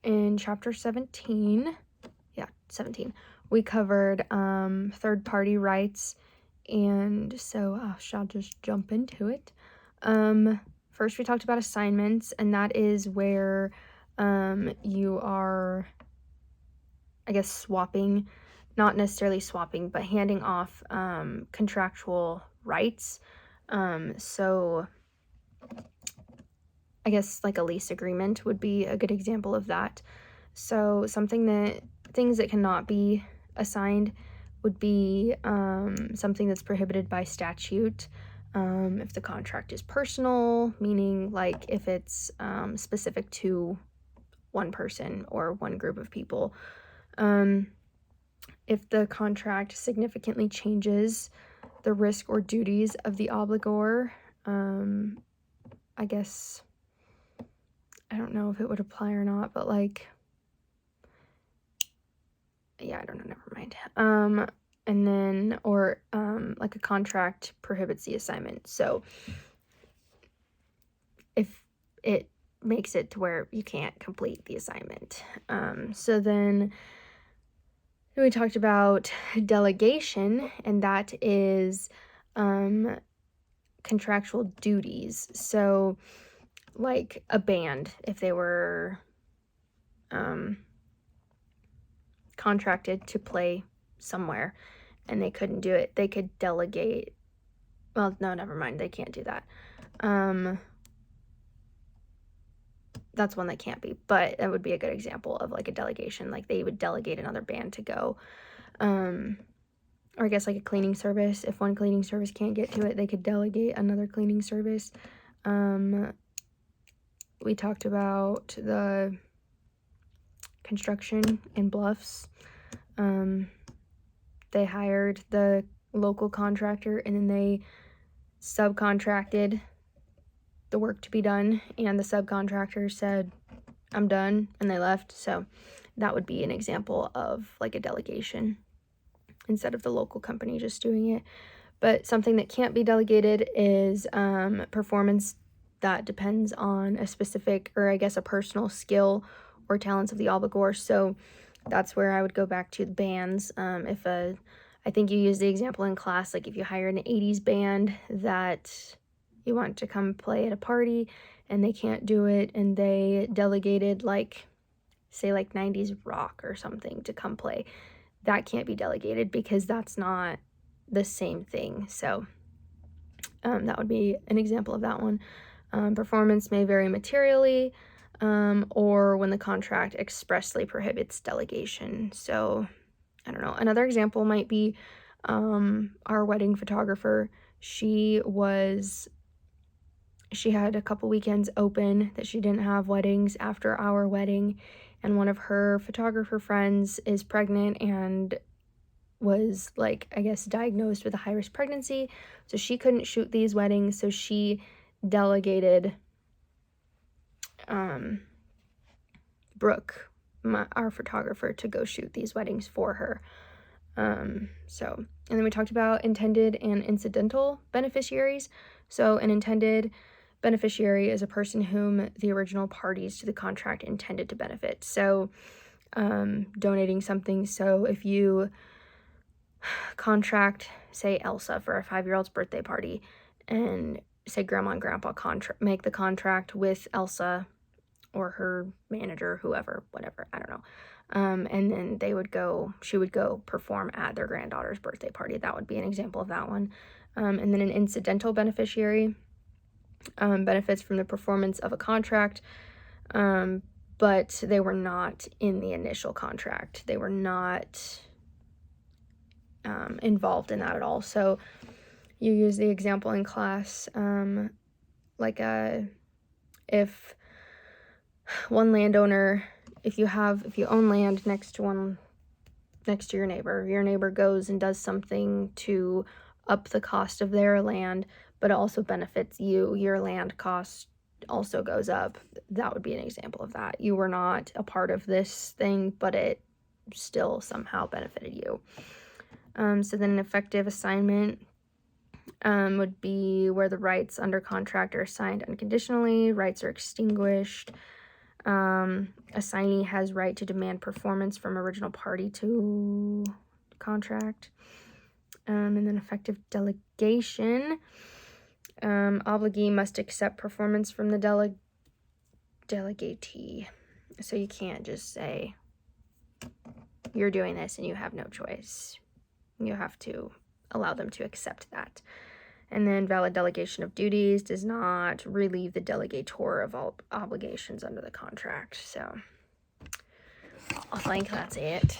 in chapter 17, 17, we covered third-party rights, and so I shall just jump into it. First we talked about assignments, and that is where you are, I guess, swapping, not necessarily swapping, but handing off contractual rights. So I guess like a lease agreement would be a good example of that. So things that cannot be assigned would be something that's prohibited by statute. If the contract is personal, meaning like if it's specific to one person or one group of people. If the contract significantly changes the risk or duties of the obligor, I guess, I don't know if it would apply or not, but like, yeah, I don't know, never mind. And then, or like a contract prohibits the assignment. So if it makes it to where you can't complete the assignment. So then we talked about delegation, and that is contractual duties. So like a band, if they were contracted to play somewhere and they couldn't do it, they could delegate. Well, no, never mind, they can't do that. That's one that can't be, but that would be a good example of like a delegation. Like they would delegate another band to go. Or I guess like a cleaning service. If one cleaning service can't get to it, they could delegate another cleaning service. We talked about the construction in Bluffs. They hired the local contractor and then they subcontracted the work to be done, and the subcontractor said, I'm done, and they left. So that would be an example of like a delegation instead of the local company just doing it. But something that can't be delegated is performance that depends on a specific, or I guess a personal skill or talents of the obligor. So that's where I would go back to the bands. I think you used the example in class, like if you hire an 80s band that you want to come play at a party and they can't do it, and they delegated like, say like 90s rock or something to come play. That can't be delegated because that's not the same thing. So that would be an example of that one. Performance may vary materially, or when the contract expressly prohibits delegation. So I don't know. Another example might be our wedding photographer. She had a couple weekends open that she didn't have weddings after our wedding, and one of her photographer friends is pregnant and was like, I guess, diagnosed with a high-risk pregnancy, so she couldn't shoot these weddings, so she delegated Brooke, our photographer, to go shoot these weddings for her. And then we talked about intended and incidental beneficiaries. So an intended beneficiary is a person whom the original parties to the contract intended to benefit. So donating something. So if you contract, say, Elsa for a 5-year-old's birthday party, and say grandma and grandpa make the contract with Elsa or her manager, whoever, whatever, I don't know. And then she would go perform at their granddaughter's birthday party. That would be an example of that one. And then an incidental beneficiary benefits from the performance of a contract, but they were not in the initial contract. They were not involved in that at all. So you use the example in class, if one landowner, if you own land next to your neighbor goes and does something to up the cost of their land, but it also benefits you, your land cost also goes up. That would be an example of that. You were not a part of this thing, but it still somehow benefited you. So then an effective assignment would be where the rights under contract are assigned unconditionally, rights are extinguished. Assignee has right to demand performance from original party to contract. And then effective delegation. Obligee must accept performance from the delegatee. So you can't just say you're doing this and you have no choice. You have to allow them to accept that. And then valid delegation of duties does not relieve the delegator of all obligations under the contract. So I think that's it.